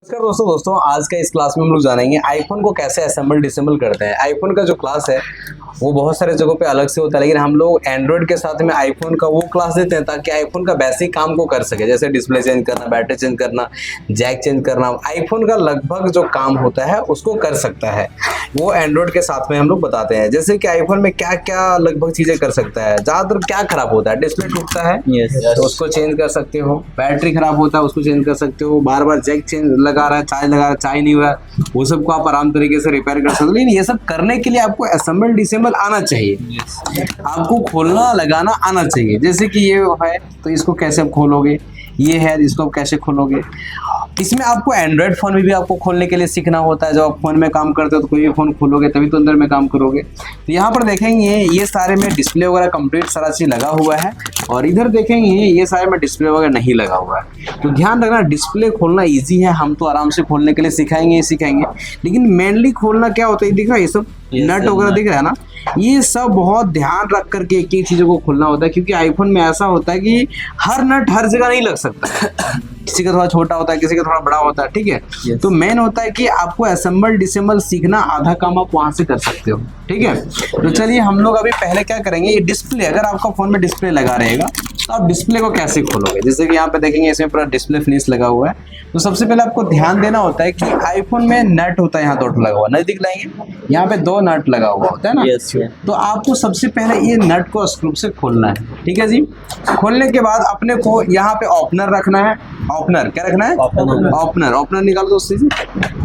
नमस्कार दोस्तों आज का इस क्लास में हम लोग जानेंगे आईफोन को कैसे असेंबल डिसेंबल करते हैं। आईफोन का जो क्लास है वो बहुत सारे जगहों पे अलग से होता है, लेकिन हम लोग एंड्रॉइड के साथ में आईफोन का वो क्लास देते हैं ताकि आईफोन का बेसिक काम को कर सके, जैसे डिस्प्ले चेंज करना, बैटरी चेंज करना, जैक चेंज करना। आईफोन का लगभग जो काम होता है उसको कर सकता है, वो एंड्रॉइड के साथ में हम लोग बताते हैं। जैसे कि आईफोन में क्या क्या लगभग चीजें कर सकता है। ज्यादातर क्या खराब होता है, डिस्प्ले टूटता है तो उसको चेंज कर सकते हो, बैटरी खराब होता है उसको चेंज कर सकते हो, बार बार जैक चेंज लगा रहा है, चार्ज लगा रहा है, चार्ज नहीं हुआ, वो सबको आप आराम तरीके से रिपेयर कर सकते हो। लेकिन ये सब करने के लिए आपको असेंबल डिसेंबल आना चाहिए, आपको खोलना लगाना आना चाहिए। जैसे कि ये है तो इसको कैसे आप खोलोगे, ये है इसको आप कैसे खोलोगे। इसमें आपको एंड्रॉइड फोन में भी आपको खोलने के लिए सीखना होता है। जब आप फोन में काम करते हो तो कोई भी फोन खोलोगे तभी तो अंदर में काम करोगे। तो यहाँ पर देखेंगे ये सारे में डिस्प्ले वगैरह कंप्लीट सारा चीज लगा हुआ है, और इधर देखेंगे ये सारे में डिस्प्ले वगैरह नहीं लगा हुआ है। तो ध्यान रखना, डिस्प्ले खोलना ईजी है, हम तो आराम से खोलने के लिए सिखाएंगे, लेकिन मेनली खोलना क्या होता है, दिख रहा है ये सब नट वगैरह दिख रहा है ना, ये सब बहुत ध्यान रख करके एक एक चीजों को खोलना होता है। क्योंकि आईफोन में ऐसा होता है कि हर नट हर जगह नहीं लग सकता किसी का थोड़ा छोटा होता है, किसी का थोड़ा बड़ा होता है, ठीक है। तो मेन होता है कि आपको असेंबल डिसेंबल सीखना, आधा काम आप वहां से कर सकते हो, ठीक है। तो चलिए हम लोग अभी पहले क्या करेंगे, ये डिस्प्ले, अगर आपका फोन में डिस्प्ले लगा रहेगा तो आप डिस्प्ले को कैसे खोलोगे। जैसे कि यहाँ पे देखेंगे इसमें पूरा डिस्प्ले फिनिश लगा हुआ है। तो सबसे पहले आपको ध्यान देना होता है कि आईफोन में नट होता है, यहाँ 2 लगा हुआ, नजदीक लाएंगे, यहाँ पे 2 नट लगा हुआ होता है ना। तो आपको सबसे पहले ये नट को स्क्रू से खोलना है, ठीक है जी। खोलने के बाद अपने को यहाँ पे ओपनर रखना है। ओपनर क्या रखना है, ओपनर निकाल दो उससे।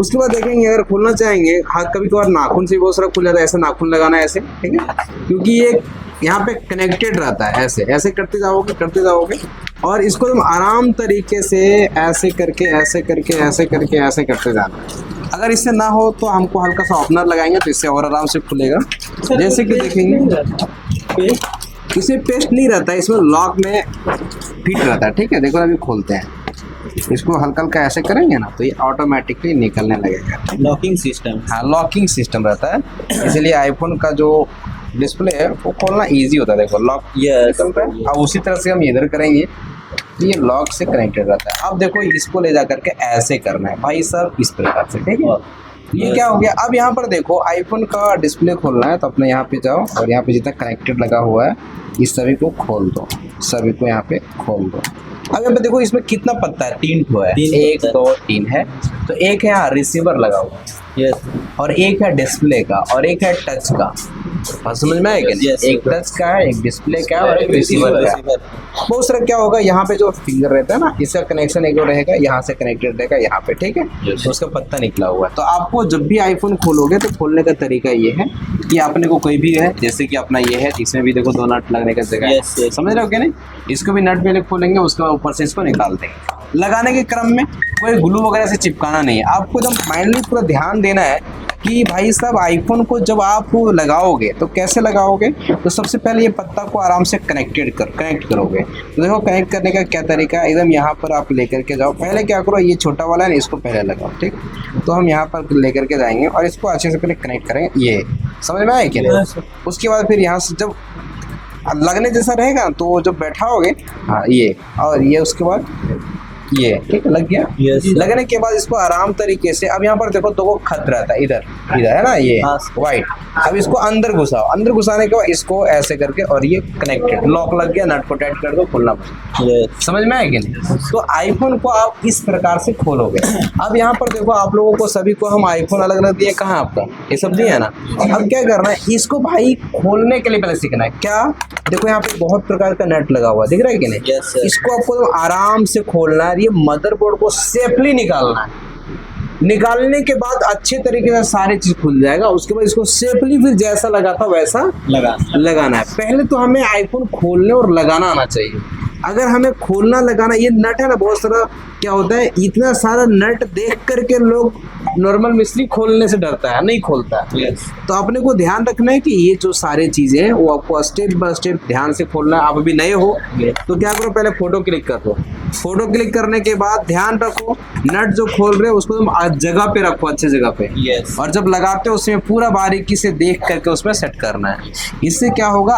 उसके बाद देखेंगे अगर खोलना चाहेंगे, हाथ कभी कभार नाखून से बहुत सारा खुल जाता है, ऐसे नाखून लगाना है ऐसे, ठीक है, क्योंकि ये यहाँ पे कनेक्टेड रहता है। ऐसे ऐसे करते जाओगे और इसको तुम आराम तरीके से ऐसे करके ऐसे करते जाना। अगर इससे ना हो तो हमको हल्का सा ओपनर लगाएंगे तो इससे और आराम से खुलेगा। जैसे कि देखेंगे इसे पेस्ट नहीं रहता है, इसमें लॉक में फिट रहता है, ठीक है। देखो अभी खोलते हैं, इसको हल्का हल्का ऐसे करेंगे ना तो ये ऑटोमेटिकली निकलने लगेगा। लॉकिंग सिस्टम, हाँ लॉकिंग सिस्टम रहता है, इसलिए आईफोन का जो डिस्प्ले है वो खोलना इजी होता है। देखो लॉक निकल रहा है। अब उसी तरह से हम इधर करेंगे तो ये लॉक से कनेक्टेड रहता है। अब देखो इसको ले जा करके ऐसे करना है भाई साहब, इस प्रकार से, ठीक है। ये क्या हो गया, अब यहाँ पर देखो आईफोन का डिस्प्ले खोलना है तो अपने यहाँ पे जाओ और यहाँ पे जितना कनेक्टेड लगा हुआ है इस सभी को खोल दो, सभी को यहाँ पे खोल दो। अब यहाँ पे देखो इसमें कितना पत्ता है, 3 ठो है, 1 2 3 है। तो एक है यहाँ रिसीवर लगा हुआ है, और एक है डिस्प्ले का, और एक है टच का। बात समझ में आएगा? एक टच का है, एक डिस्प्ले का है और एक रिसीवर का है। बहुत सारा क्या होगा, यहाँ पे जो फिंगर रहता है ना, इसका कनेक्शन एक रहेगा, यहाँ से कनेक्टेड रहेगा यहाँ पे, ठीक है। तो उसका पत्ता निकला हुआ है। तो आपको जब भी आईफोन खोलोगे तो खोलने का तरीका ये है कि आपने को कोई भी है, जैसे कि अपना ये है, इसमें भी देखो 2 नट लगने का जगह है, समझ रहे हो क्या नहीं। इसको भी नट पहले खोलेंगे, उसके ऊपर से इसको निकाल देंगे। लगाने के क्रम में कोई ग्लू वगैरह से चिपकाना नहीं है, आपको एकदम माइंडली पूरा ध्यान देना है कि भाई साहब आईफोन को जब आप लगाओगे तो कैसे लगाओगे। तो सबसे पहले ये पत्ता को आराम से कनेक्ट करोगे। तो देखो कनेक्ट करने का क्या तरीका है, एकदम यहाँ पर आप लेकर के जाओ। पहले क्या करो, ये छोटा वाला है ना, इसको पहले लगाओ, ठीक। तो हम यहाँ पर लेकर के जाएंगे और इसको अच्छे से पहले कनेक्ट करेंगे, ये समझ में आए क्या नहीं। उसके बाद फिर यहाँ से जब लगने जैसा रहेगा तो जब बैठाओगे, हाँ ये, और ये उसके बाद ये, ठीक है, लग गया। लगने के बाद इसको आराम तरीके से, अब यहाँ पर देखो 2 खत रहता है, इधर है ना ये व्हाइट। अब इसको अंदर घुसाओ, अंदर घुसाने के बाद इसको ऐसे करके, और ये कनेक्टेड, लॉक लग गया, नट को टाइट कर दो, खोलना समझ में आएगा नहीं। तो आईफोन को आप इस प्रकार से खोलोगे। अब यहाँ पर देखो आप लोगों को सभी को हम आईफोन अलग अलग दिए, कहाँ आपका ये सब दिया है ना। अब क्या करना है, इसको भाई खोलने के लिए पहले सीखना है। क्या देखो यहाँ पे बहुत प्रकार का नट लगा हुआ है, दिख रहा है कि नहीं। इसको आपको आराम से खोलना है, ये मदरबोर्ड को सेफली निकालना है। निकालने के बाद अच्छे तरीके से सारी चीज खुल जाएगा। उसके बाद इसको सेफली फिर जैसा लगा था वैसा लगाना है। पहले तो हमें आईफोन खोलने और लगाना आना चाहिए। अगर हमें खोलना लगाना, ये नट है ना, बहुत सारा क्या होता है, इतना सारा नट देख करके लोग नॉर्मल मिस्त्री खोलने से डरता है, नहीं खोलता है। तो अपने को ध्यान रखना है कि ये जो सारे चीजें हैं वो आपको स्टेप बाय स्टेप ध्यान से खोलना है। आप अभी नए हो तो क्या करो, पहले फोटो क्लिक कर दो, फोटो क्लिक करने के बाद ध्यान रखो नट जो खोल रहे हो उसको तुम जगह पे रखो, अच्छे जगह पे। Yes. और जब लगाते हो उसमें पूरा बारीकी से देख करके उसमें सेट करना है। इससे क्या होगा,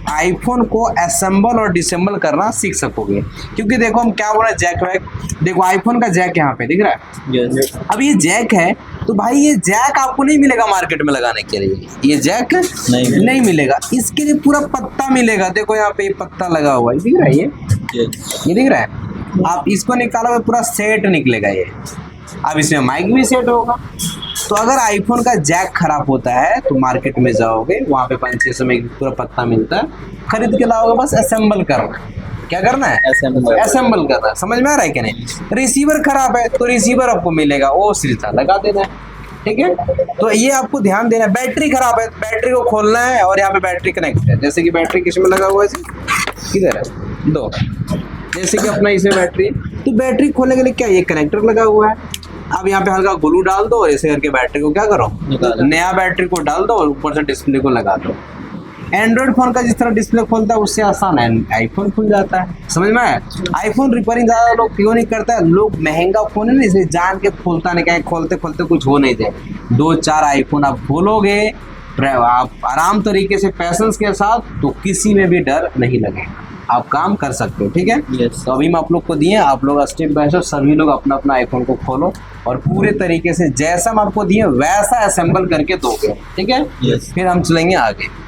आईफोन को असेंबल और डिसेंबल करना सीख सकोगे। क्योंकि देखो हम क्या बोल रहे हैं, जैक वैक, देखो आईफोन का जैक यहाँ पे दिख रहा है। Yes. अब ये जैक है तो भाई ये जैक आपको नहीं मिलेगा मार्केट में लगाने के लिए, ये जैक नहीं मिलेगा। इसके लिए पूरा पत्ता मिलेगा। देखो यहाँ पे ये पत्ता लगा हुआ है, दिख रहा है Yes. ये दिख रहा है। आप इसको निकालोगे पूरा सेट निकलेगा ये। अब इसमें माइक भी सेट होगा। तो अगर आईफोन का जैक खराब होता है तो मार्केट में जाओगे, वहाँ पे 500-600 में पूरा पत्ता मिलता है, खरीद के लाओगे, बस असेंबल करना है। क्या करना है? असेंबल करना है। समझ में आ रहा है कि नहीं? रिसीवर खराब है तो रिसीवर आपको मिलेगा, वो सिलता लगा देना है, ठीक है। तो ये आपको ध्यान देना है। बैटरी खराब है, बैटरी को खोलना है और यहाँ पे बैटरी कनेक्ट है। जैसे कि बैटरी किसमें लगा हुआ है, किधर है, दो, जैसे कि अपना इसमें बैटरी, तो बैटरी खोलने के लिए क्या ये कनेक्टर लगा हुआ है। अब यहाँ पे हल्का ग्लू डाल दो और ऐसे करके बैटरी को क्या करो, नया बैटरी को डाल दो और ऊपर से डिस्प्ले को लगा दो। एंड्रॉइड फोन का जिस तरह डिस्प्ले खोलता है उससे आसान है आईफोन खुल जाता है। समझ में आया? आईफोन रिपेयरिंग ज़्यादा लोग क्यों नहीं करता है, लोग महंगा फोन है ना इसलिए जान के खोलता नहीं, क्या खोलते खोलते कुछ हो नहीं दे। 2-4 आईफोन आप खोलोगे आप आराम तरीके से पैसेंस के साथ, तो किसी में भी डर नहीं लगेगा, आप काम कर सकते हो, ठीक है। Yes. तो अभी हम आप लोग को दिए, आप लोग स्टेप बाय स्टेप सभी लोग अपना अपना आईफोन को खोलो और पूरे तरीके से जैसा हम आपको दिए वैसा असेंबल करके दोगे, ठीक है। Yes. फिर हम चलेंगे आगे।